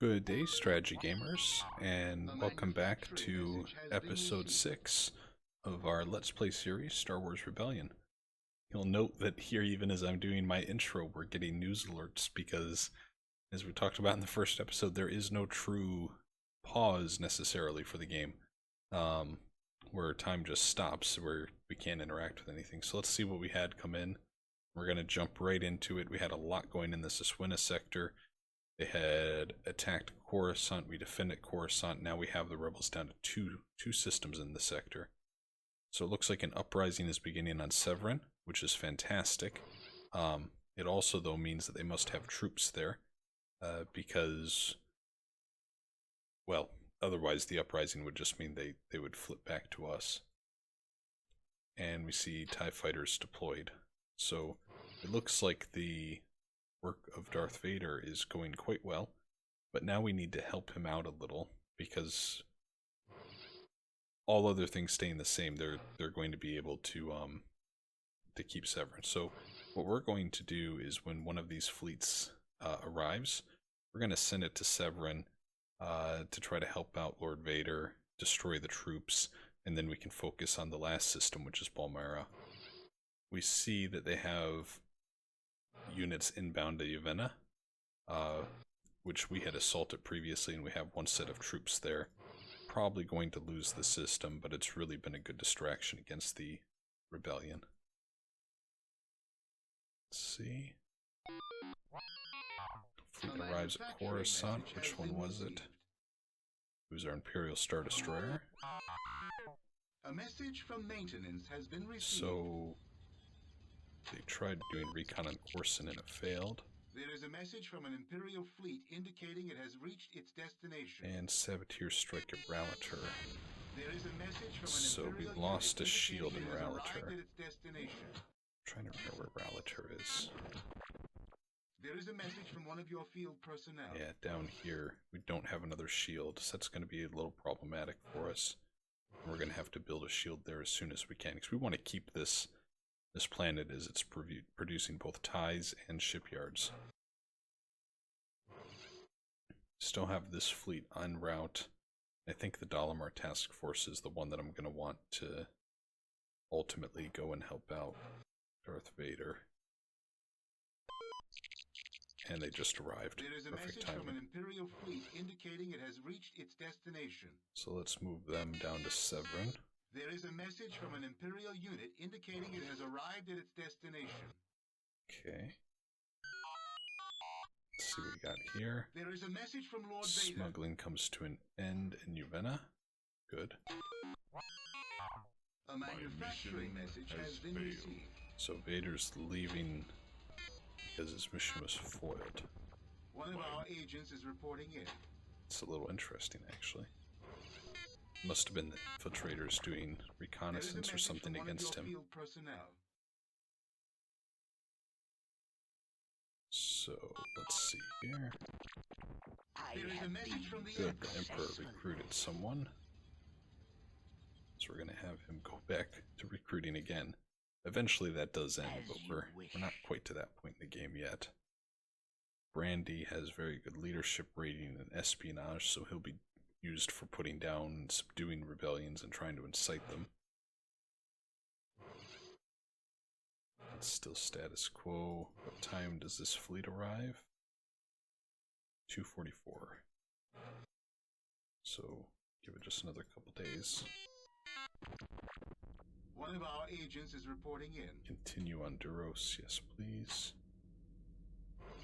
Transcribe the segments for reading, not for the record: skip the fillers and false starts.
Good day, strategy gamers, and welcome back to episode 6 of our Let's Play series, Star Wars Rebellion. You'll note that here, even as I'm doing my intro, we're getting news alerts because, as we talked about in the first episode, there is no true pause necessarily for the game, where time just stops, where we can't interact with anything. So let's see what we had come in. We're going to jump right into it. We had a lot going in the Siswina sector. They had attacked Coruscant, we defended Coruscant, now we have the rebels down to two systems in the sector. So it looks like an uprising is beginning on Severin, which is fantastic. It also, though, means that they must have troops there, because, well, otherwise the uprising would just mean they would flip back to us. And we see TIE fighters deployed. So it looks like the work of Darth Vader is going quite well, but now we need to help him out a little because all other things staying the same, they're going to be able to keep Severin. So what we're going to do is when one of these fleets arrives, we're going to send it to Severin to try to help out Lord Vader, destroy the troops, and then we can focus on the last system, which is Balmera. We see that they have units inbound to Yavena, which we had assaulted previously, and we have one set of troops there. Probably going to lose the system, but it's really been a good distraction against the rebellion. Let's see. Fleet arrives at Coruscant. Which one was it? Who's our Imperial Star Destroyer? A message from maintenance has been received. So they tried doing recon on Coruscant and it failed. There is a message from an Imperial fleet indicating it has reached its destination. And Saboteur strike at Ralator. There is a message from an So Imperial we lost a unit shield in indicating it has arrived Ralator. at its destination. I'm trying to remember where Ralator is. There is a message from one of your field personnel. Yeah, down here we don't have another shield, so that's going to be a little problematic for us. We're going to have to build a shield there as soon as we can, because we want to keep this planet as it's producing both ties and shipyards. Still have this fleet en route. I think the Dalamar task force is the one that I'm going to want to ultimately go and help out Darth Vader. And they just arrived. There is a Perfect message from an timing. Imperial fleet indicating it has reached its destination. So let's move them down to Severin. There is a message from an Imperial unit indicating it has arrived at its destination. Okay. Let's see what we got here. There is a message from Lord Vader. Smuggling comes to an end in Yavena. Good. A manufacturing message has been received. So Vader's leaving because his mission was foiled. One of our agents is reporting in. It's a little interesting, actually. Must have been the infiltrators doing reconnaissance or something against him. So, let's see here. There is a message from the Good, the Emperor recruited someone. So we're going to have him go back to recruiting again. Eventually that does end, but we're not quite to that point in the game yet. Brandy has very good leadership rating and espionage, so he'll be used for putting down and subduing rebellions and trying to incite them. It's still status quo. What time does this fleet arrive? 2:44. So give it just another couple days. One of our agents is reporting in. Continue on Duros, yes please.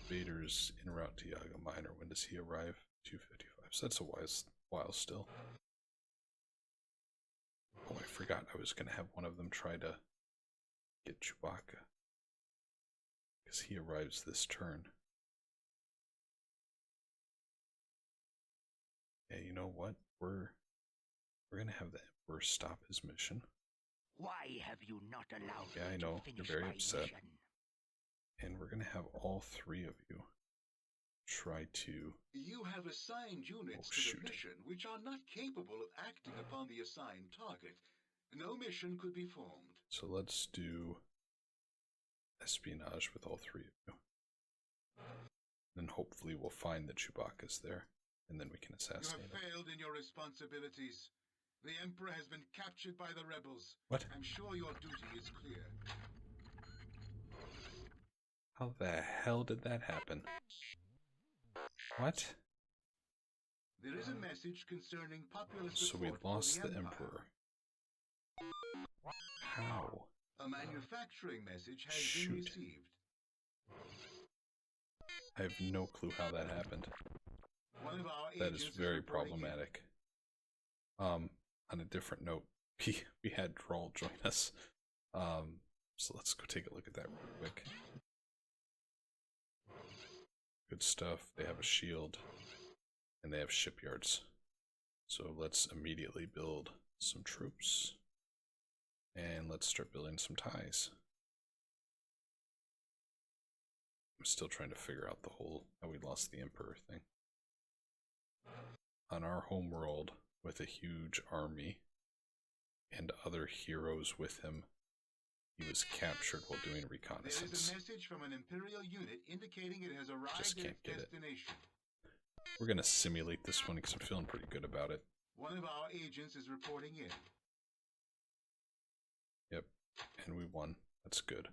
Vader's en route to Yaga Minor. When does he arrive? 2:55. So that's a while still. Oh, I forgot I was going to have one of them try to get Chewbacca, because he arrives this turn. Yeah, you know what? We're going to have the Emperor stop his mission. Why have you not allowed Yeah, I me know. to You're finish very my upset. mission? And we're going to have all three of you try to... You have assigned units to the mission which are not capable of acting upon the assigned target. No mission could be formed. So let's do espionage with all three of you. And hopefully we'll find that Chewbacca's there. and then we can You assassinate have him. failed in your responsibilities. The Emperor has been captured by the rebels. What? I'm sure your duty is clear. How the hell did that happen? What? There is a message concerning popular So support we lost for the the Empire. Emperor. How? A manufacturing message has Shoot. been received. I have no clue how that happened. One of our That is agents very reporting in. problematic. On a different note, we had Droll join us. So let's go take a look at that real quick. Good stuff. They have a shield, and they have shipyards. So let's immediately build some troops, and let's start building some ties. I'm still trying to figure out the whole how we lost the Emperor thing. On our home world, with a huge army and other heroes with him, he was captured while doing There reconnaissance. is a message from an Imperial unit indicating it has arrived Just at can't its get it. destination. We're gonna simulate this one because I'm feeling pretty good about it. One of our agents is reporting in. Yep, and we won. That's good.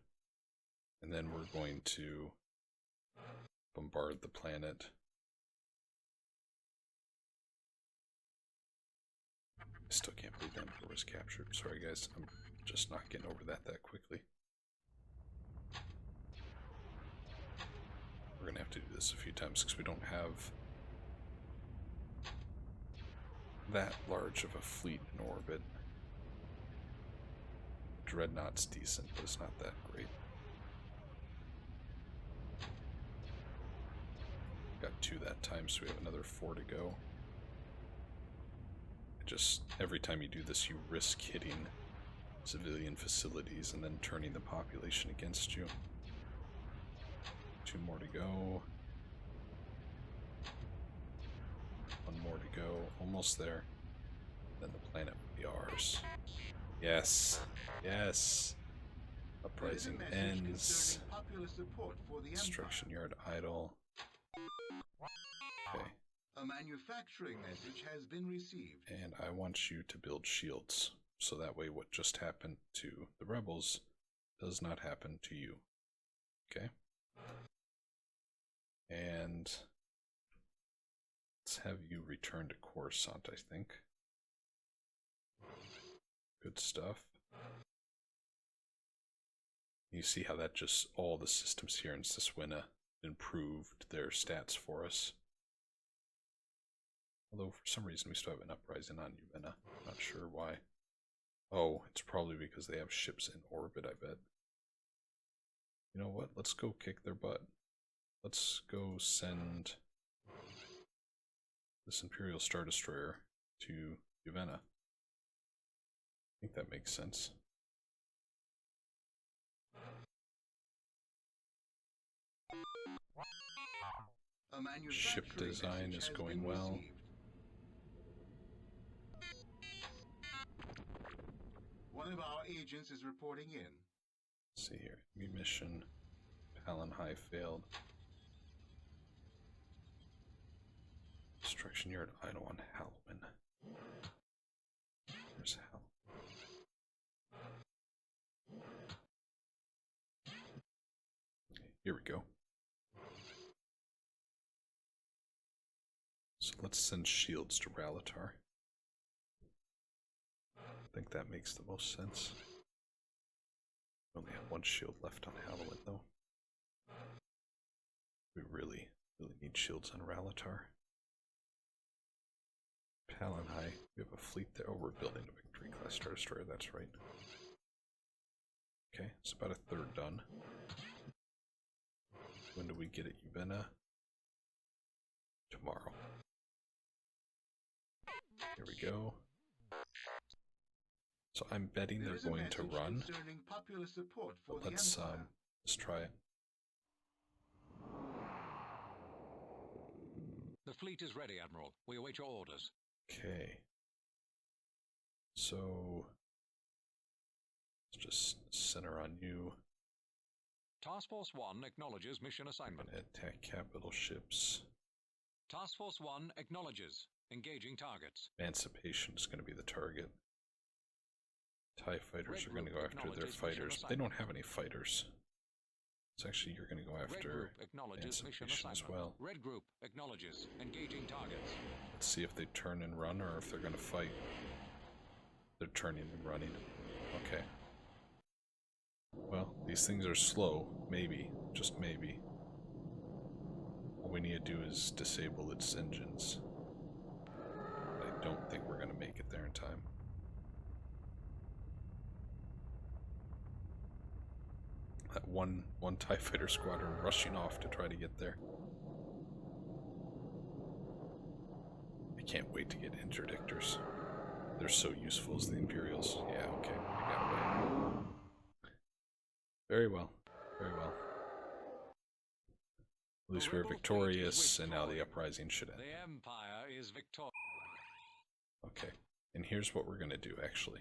And then we're going to bombard the planet. I still can't believe the Emperor was captured. Sorry guys, I'm just not getting over that quickly. We're gonna have to do this a few times because we don't have that large of a fleet in orbit. Dreadnought's decent, but it's not that great. Got 2 that time, so we have another 4 to go. Just every time you do this, you risk hitting civilian facilities and then turning the population against you. 2 more to go. 1 more to go. Almost there. Then the planet will be ours. Yes. Yes. Uprising ends. Construction yard idle. Okay. A manufacturing message has been received. And I want you to build shields, so that way what just happened to the rebels does not happen to you. Okay? And let's have you return to Coruscant, I think. Good stuff. You see how that just, all the systems here in Siswina improved their stats for us. Although for some reason we still have an uprising on Uvena. Not sure why. Oh, it's probably because they have ships in orbit, I bet. You know what? Let's go kick their butt. Let's go send this Imperial Star Destroyer to Uvena. I think that makes sense. Ship design is going well. One of our agents is reporting in. Let's see here. Enemy mission. Palin High failed. Construction yard idle on Halloween. Where's Halloween? Here we go. So let's send shields to Ralatar. I think that makes the most sense. We only have 1 shield left on Halloween, though. We really need shields on Ralatar. Palin High, we have a fleet there. Oh, we're building a Victory class Star Destroyer, that's right. Okay, it's about a 1/3 done. When do we get it, Uvena? Tomorrow. Here we go. So I'm betting they're going to run. But let's try it. The fleet is ready, Admiral. We await your orders. Okay. So let's just center on you. Task Force 1 acknowledges mission assignment. Attack capital ships. Task Force 1 acknowledges. Engaging targets. Emancipation is going to be the target. TIE fighters Red are going to group go after their acknowledges mission fighters. But they don't assignment. have any fighters. So actually, you're going to go Red after Group acknowledges mission Emancipation as assignment. well. Red Group acknowledges. Engaging targets. Let's see if they turn and run or if they're going to fight. They're turning and running. Okay. Well, these things are slow. Maybe. Just maybe. All we need to do is disable its engines. I don't think we're going to make it there in time. That one TIE fighter squadron rushing off to try to get there. I can't wait to get interdictors. They're so useful as the Imperials. Yeah, okay, I got away. Very well, very well. At least we're victorious, and now the uprising should end. The Empire is victorious. Okay, and here's what we're going to do, actually.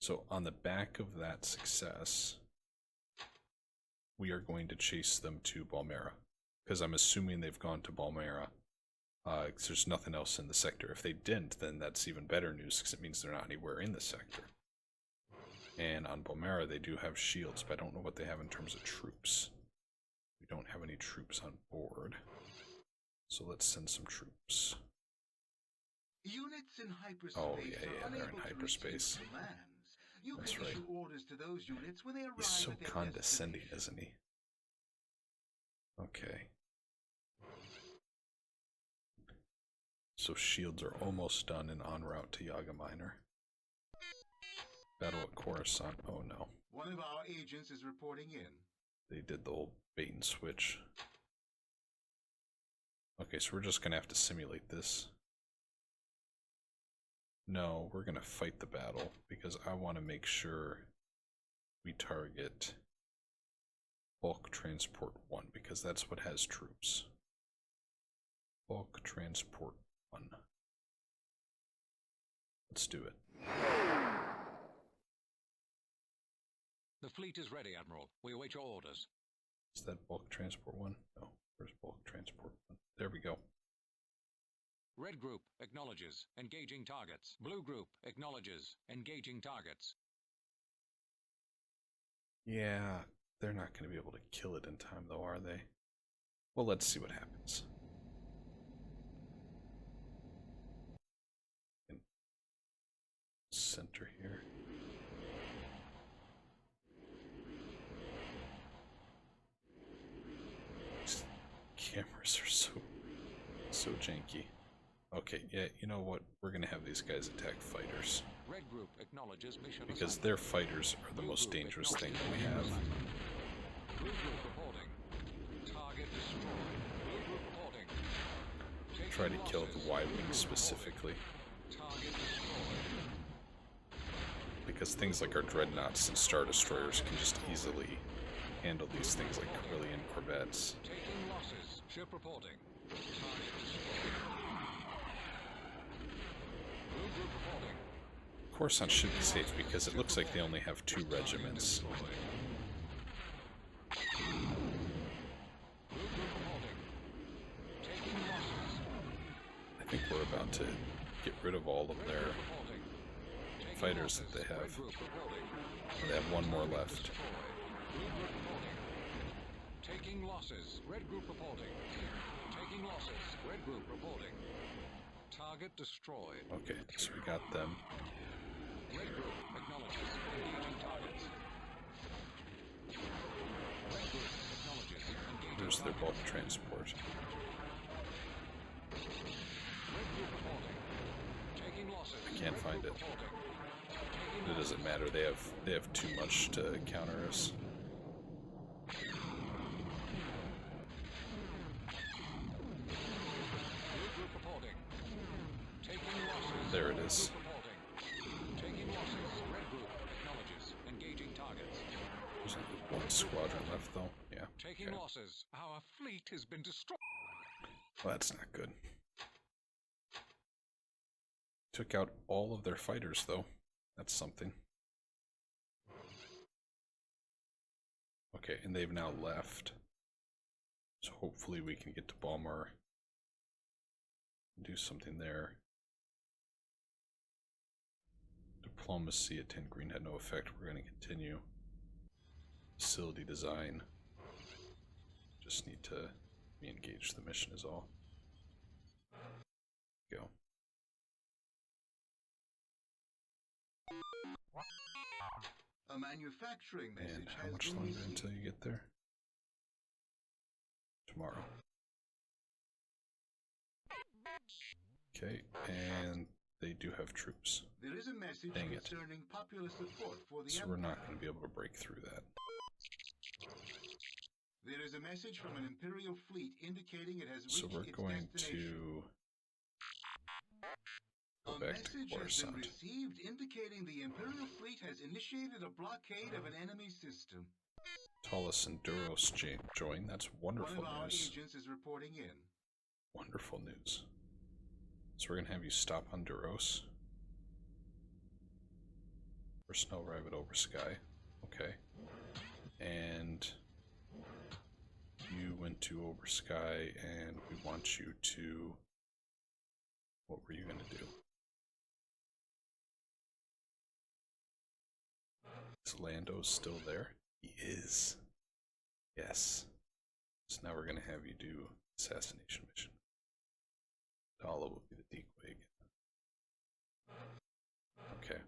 So, on the back of that success, we are going to chase them to Balmera. Because I'm assuming they've gone to Balmera. Because there's nothing else in the sector. If they didn't, then that's even better news, because it means they're not anywhere in the sector. And on Balmera, they do have shields, but I don't know what they have in terms of troops. We don't have any troops on board. So let's send some troops. Units in hyperspace Oh, yeah, are they're in unable to hyperspace. receive commands. You That's can right. issue orders to those units when they arrive He's so at their condescending, destination. isn't he? Okay. So shields are almost done and en route to Yaga Minor. Battle at Coruscant. Oh no. One of our agents is reporting in. They did the whole bait and switch. Okay, so we're just gonna have to simulate this. No, we're gonna fight the battle because I want to make sure we target Bulk Transport 1 because that's what has troops. Bulk Transport 1. Let's do it. The fleet is ready, Admiral. We await your orders. Is that Bulk Transport 1? No, where's Bulk Transport 1? There we go. Red Group acknowledges. Engaging targets. Blue Group acknowledges. Engaging targets. Yeah, they're not going to be able to kill it in time though, are they? Well, let's see what happens. In center here. These cameras are so janky. Okay, yeah, you know what? We're gonna have these guys attack fighters. Red Group acknowledges mission Because assignment. their fighters are the Blue most Group dangerous thing that we acknowledges have. mission assignment. Blue Group reporting. Target destroyed. Blue Group reporting. Taking Try to kill the losses. Y-Wing specifically. Target destroyed. Because things like our dreadnoughts and star destroyers can just easily handle these things like Corellian corvettes. Taking losses. Ship reporting. Target destroyed. Blue Group reporting. Coruscant should be safe because it looks like they only have 2 regiments. Blue Group reporting. Taking losses. I think we're about to get rid of all of their Reporting. Taking fighters that losses. they have. Red Group reporting. They have one more left. Destroyed. Blue Group reporting. Taking losses. Red Group reporting. Taking losses. Red Group reporting. Target destroyed. Okay, so we got them. Red Group acknowledges. Engaging targets. Red Group acknowledges. Engaging There's their bulk targets. transport. Red Group reporting. Taking losses. I can't Red find Group it. reporting. Taking It doesn't matter. They have too much to counter us. Blue Group reporting. Taking losses. There it Red is. Group reporting. Taking losses. Red Group acknowledges. Engaging targets. There's only 1 squadron left though. Yeah. Taking Okay. losses. Our fleet has been destroyed. Well, that's not good. Took out all of their fighters though. That's something. Okay, and they've now left. So hopefully we can get to Balmer Do something there. Diplomacy at 10 green had no effect. We're going to continue. Facility design. Just need to re-engage the mission is all. Go. A manufacturing message And how has much been longer received. until you get there? Tomorrow. Okay, and they do have troops. There is a message Dang it. concerning popular support for the So Empire. we're not going to be able to break through that. There is a message from an Imperial fleet indicating it has So reached we're its going destination. to go A back to message has been Coruscant. received indicating the Imperial fleet has initiated a blockade of an enemy system. Tullus and Duros join. That's wonderful One of our news. agents is reporting in. Wonderful news. So we're going to have you stop on Duros. Personnel arrive at Oversky. Okay. And you went to Oversky and we want you to... What were you going to do? Is Lando still there? He is. Yes. So now we're going to have you do assassination mission. Dala will be the decoy again. Okay.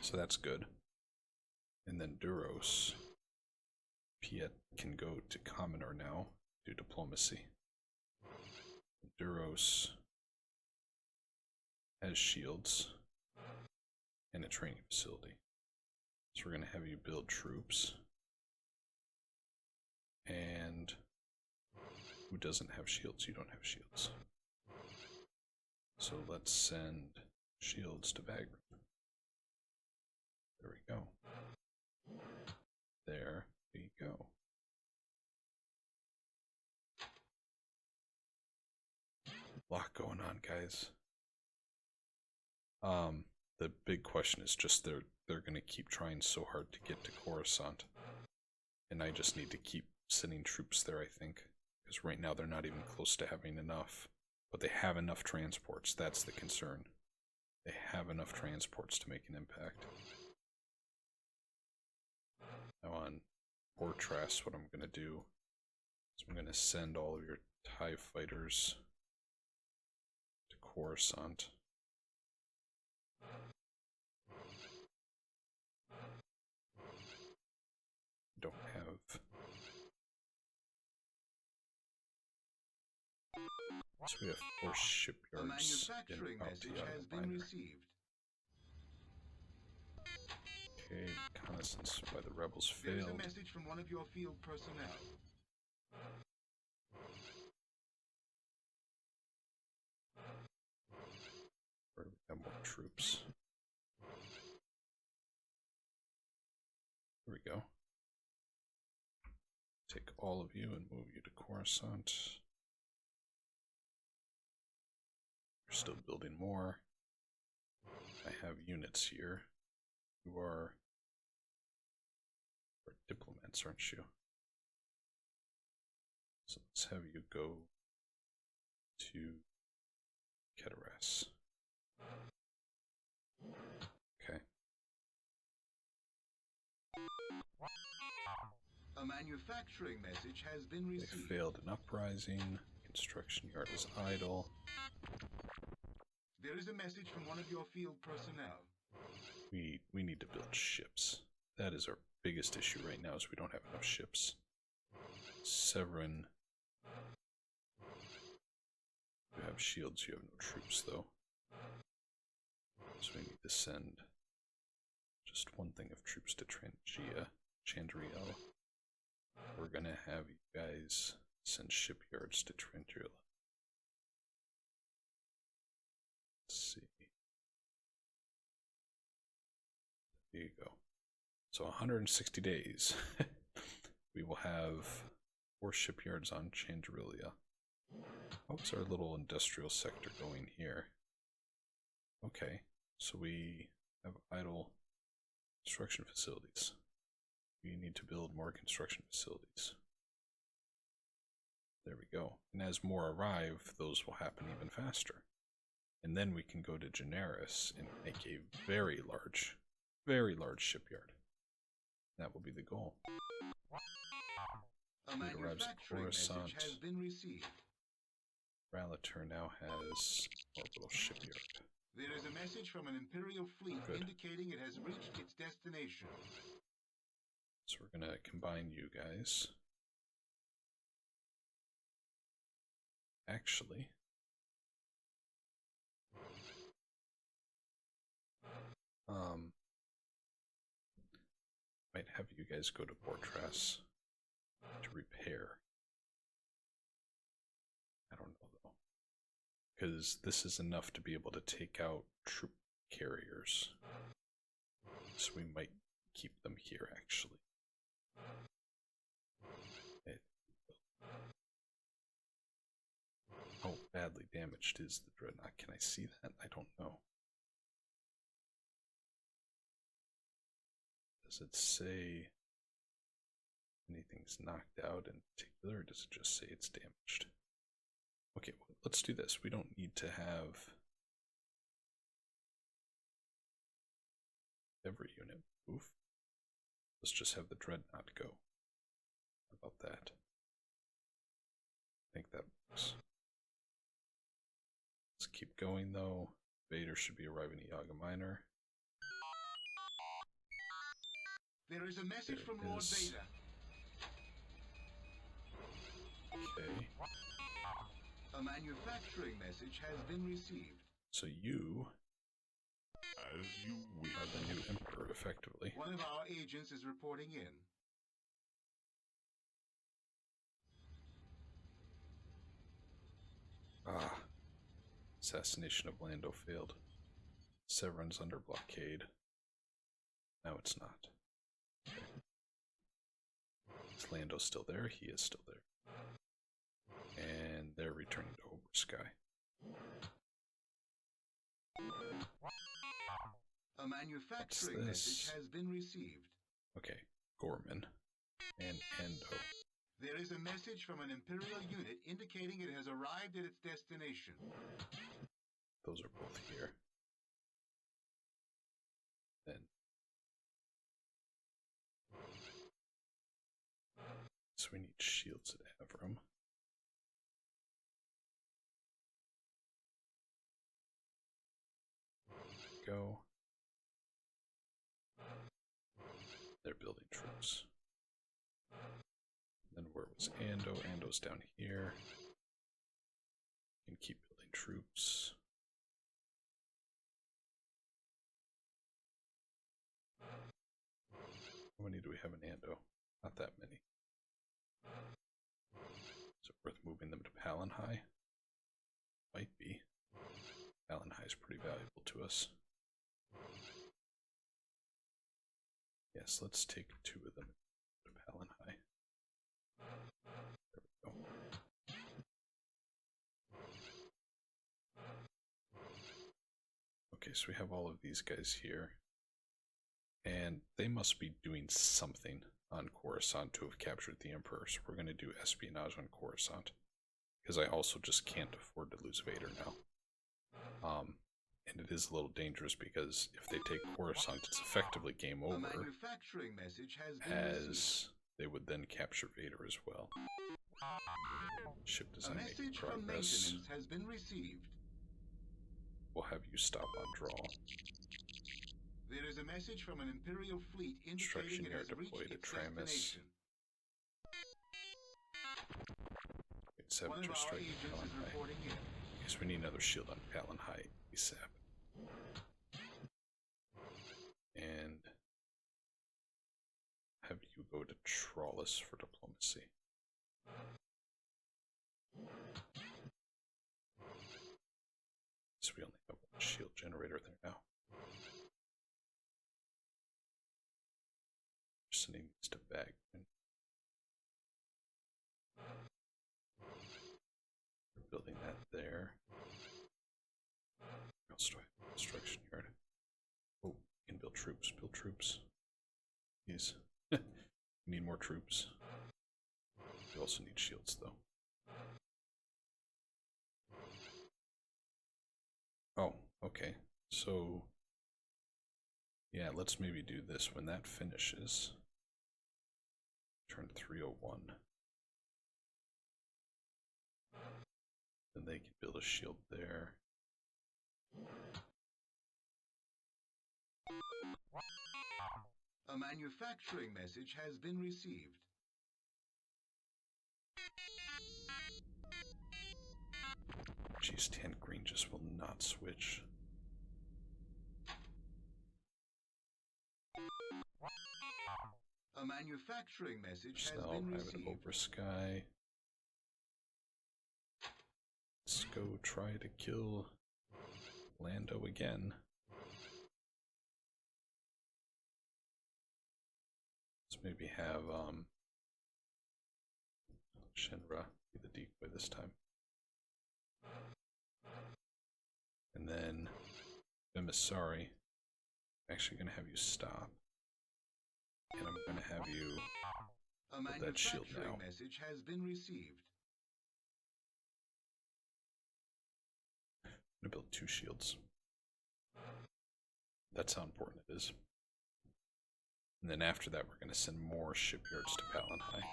So that's good. And then Duros. Piet can go to Commoner now, do diplomacy. Duros has shields and a training facility. So we're going to have you build troops. And who doesn't have shields? You don't have shields. So let's send shields to Bagram. There we go. There we go. A lot going on, guys. The big question is just they're gonna keep trying so hard to get to Coruscant. And I just need to keep sending troops there, I think. Because right now they're not even close to having enough. But they have enough transports, that's the concern. They have enough transports to make an impact. Now on Fortress, what I'm gonna do is I'm gonna send all of your TIE fighters to Coruscant. Don't have. So we have 4 A shipyards in manufacturing message has been Minor. received. Okay, reconnaissance by the rebels There is a failed. message from one of your field personnel. Where do we have more troops? Here we go. Take all of you and move you to Coruscant. We're still building more. I have units here who are diplomats, aren't you? So let's have you go to Keteras. Okay. A manufacturing message has been They received. failed an uprising. Construction yard is idle. There is a message from one of your field personnel. We need to build ships. That is our biggest issue right now, is we don't have enough ships. Severin. You have shields, you have no troops though. So we need to send just one thing of troops to Chandriel. We're gonna have you guys send shipyards to Chandriel. Let's see. There you go. So 160 days. We will have 4 shipyards on Chandrilia. How's our little industrial sector going here? Okay, so we have idle construction facilities. We need to build more construction facilities. There we go. And as more arrive, those will happen even faster. And then we can go to Generis and make a very large shipyard. That will be the goal. A manufacturing message has been received. Ralatur now has orbital shipyard. There is a message from an Imperial fleet indicating it has reached its destination. So we're going to combine you guys. Actually, might have you guys go to Fortress to repair. I don't know though, because this is enough to be able to take out troop carriers. So we might keep them here actually. Oh, badly damaged is the Dreadnought. Can I see that? I don't know. Does it say anything's knocked out in particular, or does it just say it's damaged? Okay, well, let's do this. We don't need to have every unit move. Let's just have the Dreadnought go. How about that? I think that works. Let's keep going though. Vader should be arriving at Yaga Minor. There is a message from Lord Vader. Okay. A manufacturing message has been received. So you are the new Emperor, effectively. One of our agents is reporting in. Ah. Assassination of Lando failed. Severin's under blockade. Now it's not. Okay. Is Lando still there? He is still there. And they're returning to Obersky. A manufacturing message has been received. Okay, Gorman and Endo. There is a message from an Imperial unit indicating it has arrived at its destination. Those are both here. Then. So we need shields at Avram. Go. They're building troops. Then where was Ando? Ando's down here. You can keep building troops. How many do we have in Ando? Not that many. Is it worth moving them to Palanhai? Might be. Palanhai is pretty valuable to us. Yes, let's take 2 of them to Palanhai. There we go. Okay, so we have all of these guys here. And they must be doing something on Coruscant to have captured the Emperor. So we're going to do espionage on Coruscant. Because I also just can't afford to lose Vader now. And it is a little dangerous because if they take Coruscant, it's effectively game over. Manufacturing message has been as received. They would then capture Vader as well. Ship A design making message from progress. maintenance has been received. We'll have you stop on draw. There is a message from an Imperial fleet Construction indicating it yard has reached deployed at its Tramis. destination. It's One of Saboteur our strike agents on is Palanhai. reporting in. Yes, we need another shield on Palanhai ASAP. And have you go to Trollis for diplomacy. So we only have one shield generator there now. Sending these to Bagman. Building that there. What else do I have? Construction yard. Oh, you can build troops. Build troops. Please. We need more troops. We also need shields, though. Oh, okay. So, yeah, let's maybe do this when that finishes. Turn 301. Then they can build a shield there. A manufacturing message has been received. Geez, tan green just will not switch. A manufacturing message has Snell, been I have an received. over sky. Let's go try to kill Lando again. Let's maybe have Shinra be the decoy this time. And then Emissary, I'm actually going to have you stop. And I'm going to have you A put that shield manufacturing now. message has been received. I'm going to build 2 shields. That's how important it is. And then after that, we're going to send more shipyards to Palin High.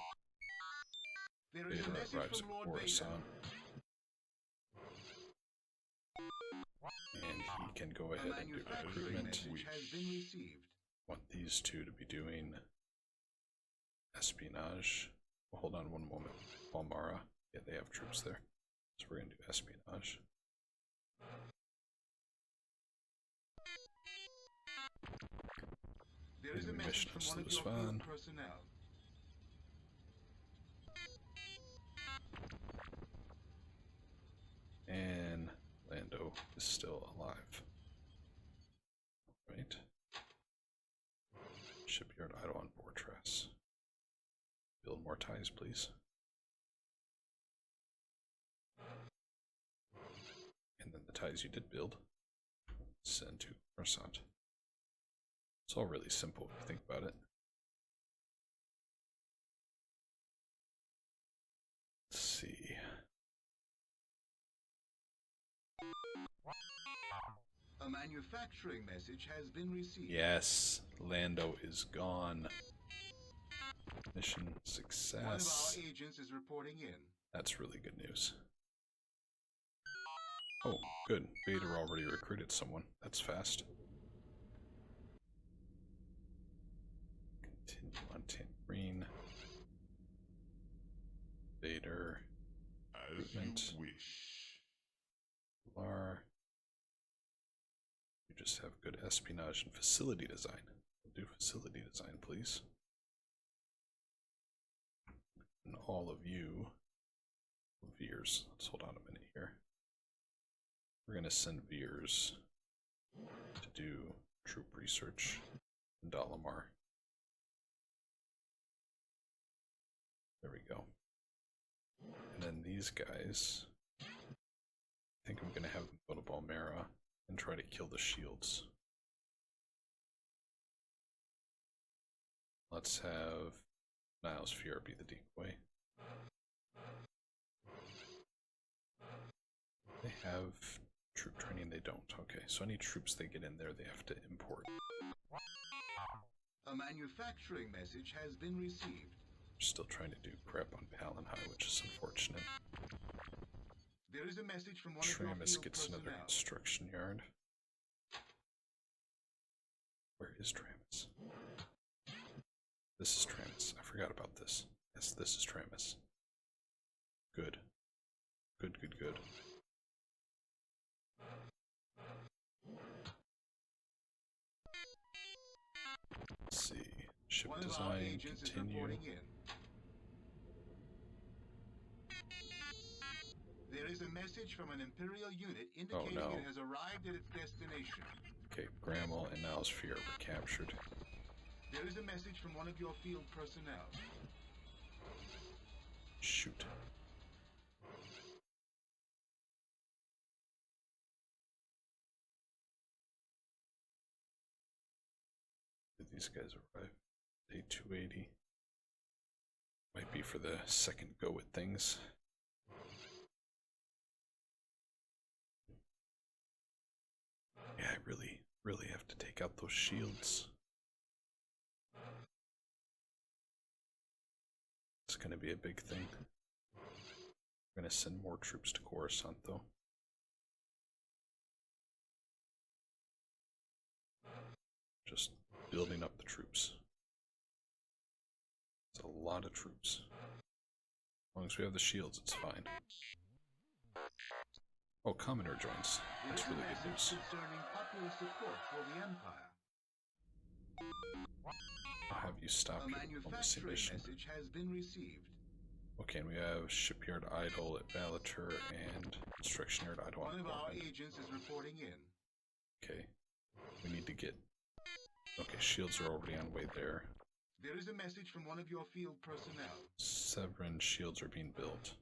There is a Vader message arrives from at Lord Coruscant. Vader. And he can go A ahead and do manufacturing recruitment. message has been received. Want these two to be doing espionage. Well, hold on one moment. Palmara. Yeah, they have troops there. So we're going to do espionage. There is a Enemy message mission from is one of your Slusvan. field personnel. And Lando is still alive. Right. Shipyard idle on Fortress. Build more ties, please. And then the ties you did build, send to Coruscant. It's all really simple if you think about it. Let's see. A manufacturing message has been received. Yes, Lando is gone. Mission One of success. our agents is reporting in. That's really good news. Oh, good. Vader already recruited someone. That's fast. Continue on Tan Green. Vader. Recruitment. Lar. You just have good espionage and facility design. We'll do facility design, please. And all of you, Veers. Let's hold on a minute here. We're going to send Veers to do troop research in Dalamar. There we go. And then these guys, I think I'm going to have them go to Balmera and try to kill the shields. Let's have Niles Fier be the decoy. They have troop training, they don't. Okay, so any troops they get in there, they have to import. A manufacturing message has been received. We're still trying to do crap on Palin High, which is unfortunate. There is a message from one of your Travis field gets another personnel. construction yard. Where is Travis? This is Travis. I forgot about this. Yes, this is Travis. Good. Good, good, good. Let's see. Ship One of our design, agents is continue. reporting in. There is a message from an Imperial unit indicating no. it has arrived at its destination. Okay, Grammel and Niles Fier were captured. There is a message from one of your field personnel. Shoot. Did these guys arrive? Day 280. Might be for the second go at things. really have to take out those shields. It's gonna be a big thing. We're gonna send more troops to Coruscant, though. Just building up the troops. It's a lot of troops. As long as we have the shields, it's fine. Oh, Commodore joins. That's really good news. Concerning popular support for the Empire. I'll have you stop A your diplomacy manufacturing mission. message has been received. Okay, and we have shipyard idle at Valatur and construction yard idle One on of our Orign. agents is reporting in. Okay, we need to get. Okay, shields are already on way there. There is a message from one of your field personnel. Severin shields are being built.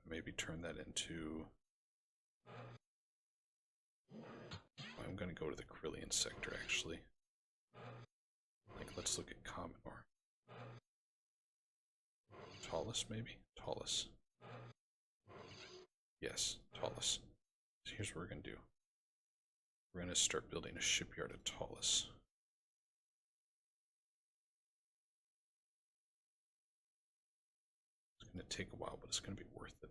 Maybe turn that into. I'm gonna go to the Krillian sector actually. Like, let's look at Commodore. Tallest, maybe? Tallest. Yes, Tallest. So here's what we're gonna do. We're gonna start building a shipyard at Tallest. It's gonna take a while, but it's gonna be worth it.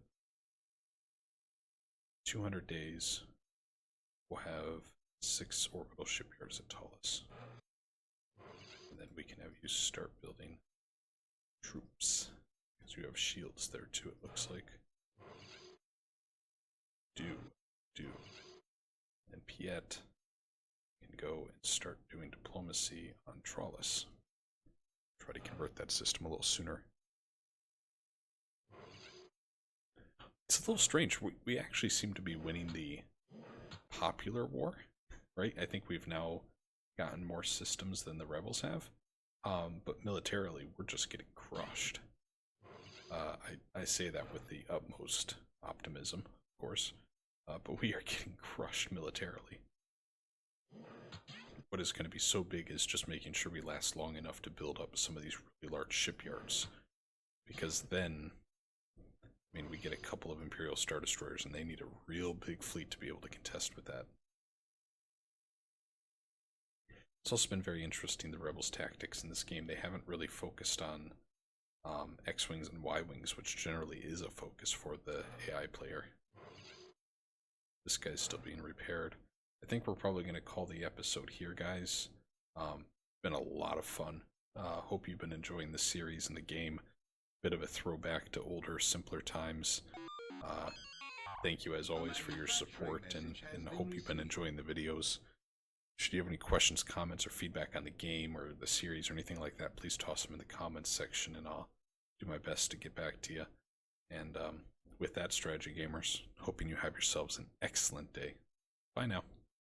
200 days, we'll have 6 orbital shipyards at Tallest. And then we can have you start building troops. Because you have shields there too, it looks like. Do. And Piet can go and start doing diplomacy on Trollis. Try to convert that system a little sooner. It's a little strange. We actually seem to be winning the popular war, right? I think we've now gotten more systems than the rebels have. But militarily, we're just getting crushed. I say that with the utmost optimism, of course. But we are getting crushed militarily. What is going to be so big is just making sure we last long enough to build up some of these really large shipyards. Because then, I mean, we get a couple of Imperial Star Destroyers and they need a real big fleet to be able to contest with that. It's also been very interesting, the Rebels' tactics in this game. They haven't really focused on X-Wings and Y-Wings, which generally is a focus for the AI player. This guy's still being repaired. I think we're probably going to call the episode here, guys. Been a lot of fun. Hope you've been enjoying the series and the game. Bit of a throwback to older, simpler times. Thank you as always for your support, and hope you've been enjoying the videos. Should you have any questions, comments, or feedback on the game or the series or anything like that, please toss them in the comments section and I'll do my best to get back to you. And with that, strategy gamers, hoping you have yourselves an excellent day. Bye now.